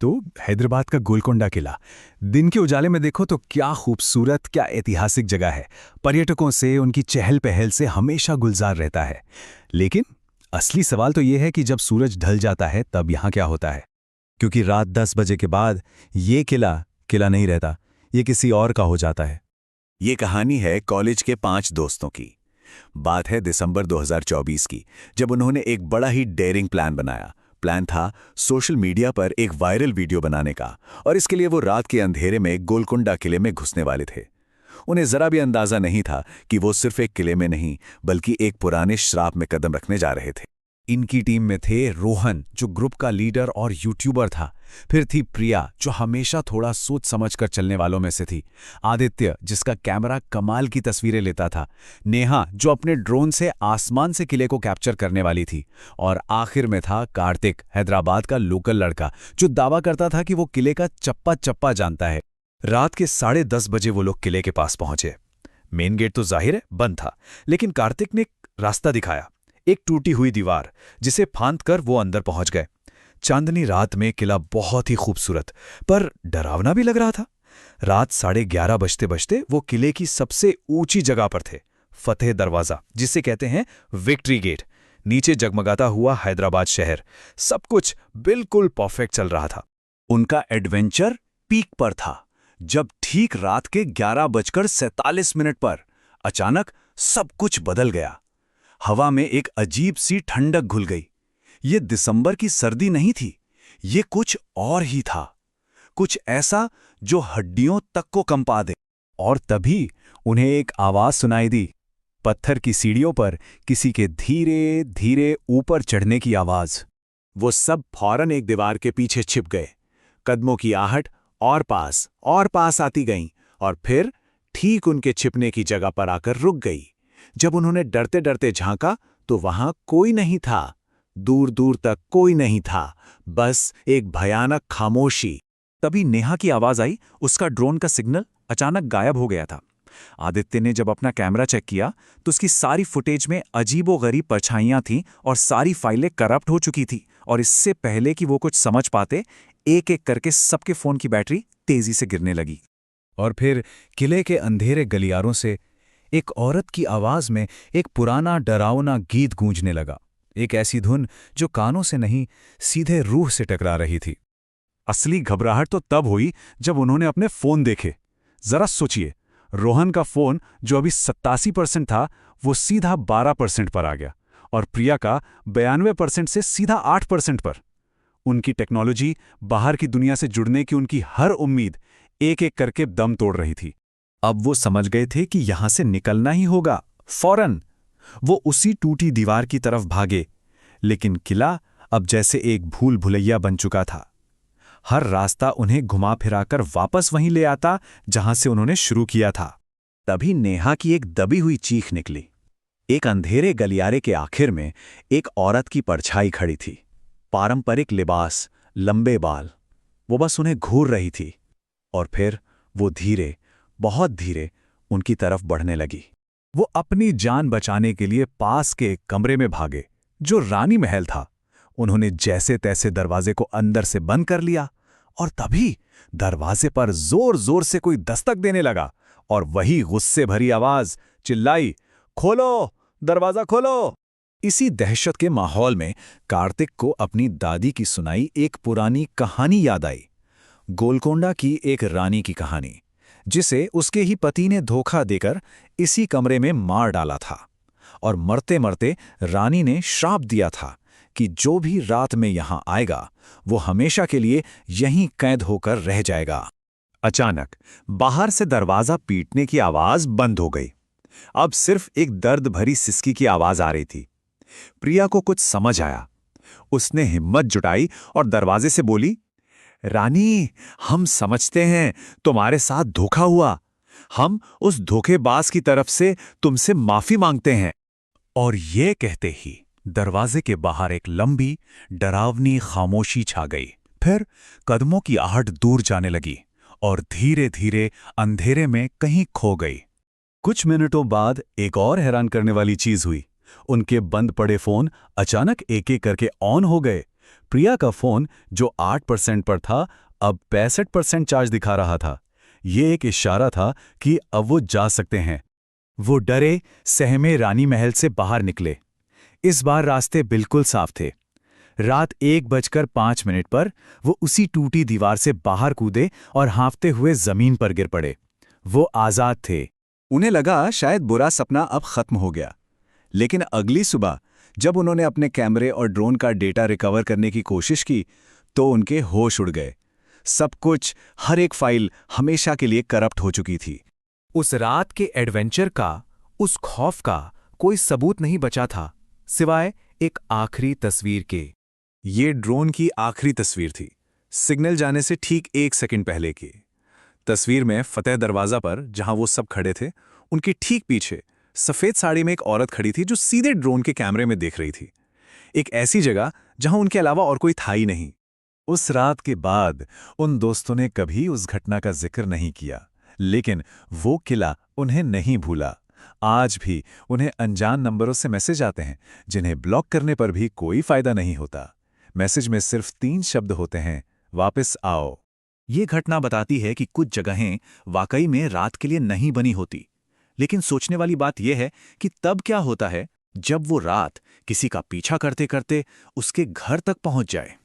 तो हैदराबाद का गोलकोंडा किला दिन के उजाले में देखो तो क्या खूबसूरत, क्या ऐतिहासिक जगह है। पर्यटकों से, उनकी चहल पहल से हमेशा गुलजार रहता है। लेकिन असली सवाल तो ये है कि जब सूरज ढल जाता है तब यहाँ क्या होता है। क्योंकि रात 10 बजे के बाद ये किला किला नहीं रहता, ये किसी और का हो जाता है। ये कहानी है कॉलेज के 5 दोस्तों की। बात है दिसंबर 2024 की, जब उन्होंने एक बड़ा ही डेयरिंग प्लान बनाया। प्लान था सोशल मीडिया पर एक वायरल वीडियो बनाने का, और इसके लिए वो रात के अंधेरे में गोलकुंडा किले में घुसने वाले थे। उन्हें जरा भी अंदाजा नहीं था कि वो सिर्फ एक किले में नहीं, बल्कि एक पुराने श्राप में कदम रखने जा रहे थे। इनकी टीम में थे रोहन, जो ग्रुप का लीडर और यूट्यूबर था। फिर थी प्रिया, जो हमेशा थोड़ा सोच समझकर चलने वालों में से थी। आदित्य, जिसका कैमरा कमाल की तस्वीरें लेता था। नेहा, जो अपने ड्रोन से आसमान से किले को कैप्चर करने वाली थी। और आखिर में था कार्तिक, हैदराबाद का लोकल लड़का, जो दावा करता था कि वो किले का चप्पा चप्पा जानता है। रात के 10:30 बजे वो लोग किले के पास पहुंचे। मेन गेट तो जाहिर है बंद था, लेकिन कार्तिक ने एक रास्ता दिखाया। एक टूटी हुई दीवार, जिसे फांद कर वो अंदर पहुंच गए। चांदनी रात में किला बहुत ही खूबसूरत पर डरावना भी लग रहा था। रात 11:30 बजते बजते वो किले की सबसे ऊंची जगह पर थे, फतेह दरवाजा, जिसे कहते हैं विक्ट्री गेट। नीचे जगमगाता हुआ हैदराबाद शहर। सब कुछ बिल्कुल परफेक्ट चल रहा था। उनका एडवेंचर पीक पर था, जब ठीक रात के 11:47 पर अचानक सब कुछ बदल गया। हवा में एक अजीब सी ठंडक घुल गई। ये दिसंबर की सर्दी नहीं थी, ये कुछ और ही था। कुछ ऐसा जो हड्डियों तक को कंपा दे। और तभी उन्हें एक आवाज सुनाई दी। पत्थर की सीढ़ियों पर किसी के धीरे धीरे ऊपर चढ़ने की आवाज। वो सब फौरन एक दीवार के पीछे छिप गए। कदमों की आहट और पास आती गईं, और फिर ठीक उनके छिपने की जगह पर आकर रुक गई। जब उन्होंने डरते डरते झांका तो वहां कोई नहीं था। दूर दूर तक कोई नहीं था, बस एक भयानक खामोशी। तभी नेहा की आवाज आई। उसका ड्रोन का सिग्नल अचानक गायब हो गया था। आदित्य ने जब अपना कैमरा चेक किया तो उसकी सारी फुटेज में अजीबोगरीब परछाइयां थीं और सारी फाइलें करप्ट हो चुकी थी। और इससे पहले कि वो कुछ समझ पाते, एक एक करके सबके फोन की बैटरी तेजी से गिरने लगी। और फिर किले के अंधेरे गलियारों से एक औरत की आवाज में एक पुराना डरावना गीत गूंजने लगा। एक ऐसी धुन जो कानों से नहीं, सीधे रूह से टकरा रही थी। असली घबराहट तो तब हुई जब उन्होंने अपने फोन देखे। जरा सोचिए, रोहन का फोन जो अभी 87% था, वो सीधा 12% पर आ गया, और प्रिया का 92% से सीधा 8% पर। उनकी टेक्नोलॉजी, बाहर की दुनिया से जुड़ने की उनकी हर उम्मीद एक एक करके दम तोड़ रही थी। अब वो समझ गए थे कि यहां से निकलना ही होगा, फौरन। वो उसी टूटी दीवार की तरफ भागे, लेकिन किला अब जैसे एक भूल भुलैया बन चुका था। हर रास्ता उन्हें घुमा फिराकर वापस वहीं ले आता जहां से उन्होंने शुरू किया था। तभी नेहा की एक दबी हुई चीख निकली। एक अंधेरे गलियारे के आखिर में एक औरत की परछाई खड़ी थी। पारंपरिक लिबास, लंबे बाल। वो बस उन्हें घूर रही थी। और फिर वो धीरे, बहुत धीरे उनकी तरफ बढ़ने लगी। वो अपनी जान बचाने के लिए पास के एक कमरे में भागे, जो रानी महल था। उन्होंने जैसे तैसे दरवाजे को अंदर से बंद कर लिया, और तभी दरवाजे पर जोर जोर से कोई दस्तक देने लगा, और वही गुस्से भरी आवाज चिल्लाई, खोलो, दरवाजा खोलो। इसी दहशत के माहौल में कार्तिक को अपनी दादी की सुनाई एक पुरानी कहानी याद आई। गोलकोंडा की एक रानी की कहानी, जिसे उसके ही पति ने धोखा देकर इसी कमरे में मार डाला था। और मरते मरते रानी ने श्राप दिया था कि जो भी रात में यहां आएगा, वो हमेशा के लिए यहीं कैद होकर रह जाएगा। अचानक बाहर से दरवाजा पीटने की आवाज बंद हो गई। अब सिर्फ एक दर्द भरी सिसकी की आवाज आ रही थी। प्रिया को कुछ समझ आया। उसने हिम्मत जुटाई और दरवाजे से बोली, रानी, हम समझते हैं तुम्हारे साथ धोखा हुआ। हम उस धोखेबाज की तरफ से तुमसे माफी मांगते हैं। और ये कहते ही दरवाजे के बाहर एक लंबी, डरावनी खामोशी छा गई। फिर कदमों की आहट दूर जाने लगी और धीरे धीरे अंधेरे में कहीं खो गई। कुछ मिनटों बाद एक और हैरान करने वाली चीज हुई। उनके बंद पड़े फोन अचानक एक एक करके ऑन हो गए। प्रिया का फोन जो 8% पर था अब 65% चार्ज दिखा रहा था। ये एक इशारा था कि अब वो जा सकते हैं। वो डरे सहमे रानी महल से बाहर निकले। इस बार रास्ते बिल्कुल साफ थे। रात 1:05 पर वो उसी टूटी दीवार से बाहर कूदे और हाँफते हुए जमीन पर गिर पड़े। वो आजाद थे। उन्हें लगा शायद बुरा सपना अब खत्म हो गया। लेकिन अगली सुबह जब उन्होंने अपने कैमरे और ड्रोन का डेटा रिकवर करने की कोशिश की तो उनके होश उड़ गए। सब कुछ, हर एक फाइल हमेशा के लिए करप्ट हो चुकी थी। उस रात के एडवेंचर का, उस खौफ का कोई सबूत नहीं बचा था सिवाय एक आखिरी तस्वीर के। ये ड्रोन की आखिरी तस्वीर थी, सिग्नल जाने से ठीक 1 सेकंड पहले की। तस्वीर में फतेह दरवाजा पर जहां वो सब खड़े थे, उनके ठीक पीछे सफेद साड़ी में एक औरत खड़ी थी जो सीधे ड्रोन के कैमरे में देख रही थी। एक ऐसी जगह जहां उनके अलावा और कोई था ही नहीं। उस रात के बाद उन दोस्तों ने कभी उस घटना का जिक्र नहीं किया, लेकिन वो किला उन्हें नहीं भूला। आज भी उन्हें अनजान नंबरों से मैसेज आते हैं जिन्हें ब्लॉक करने पर भी कोई फायदा नहीं होता। मैसेज में सिर्फ 3 शब्द होते हैं, वापस आओ। ये घटना बताती है कि कुछ जगहें वाकई में रात के लिए नहीं बनी होती। लेकिन सोचने वाली बात यह है कि तब क्या होता है जब वो रात किसी का पीछा करते करते उसके घर तक पहुंच जाए।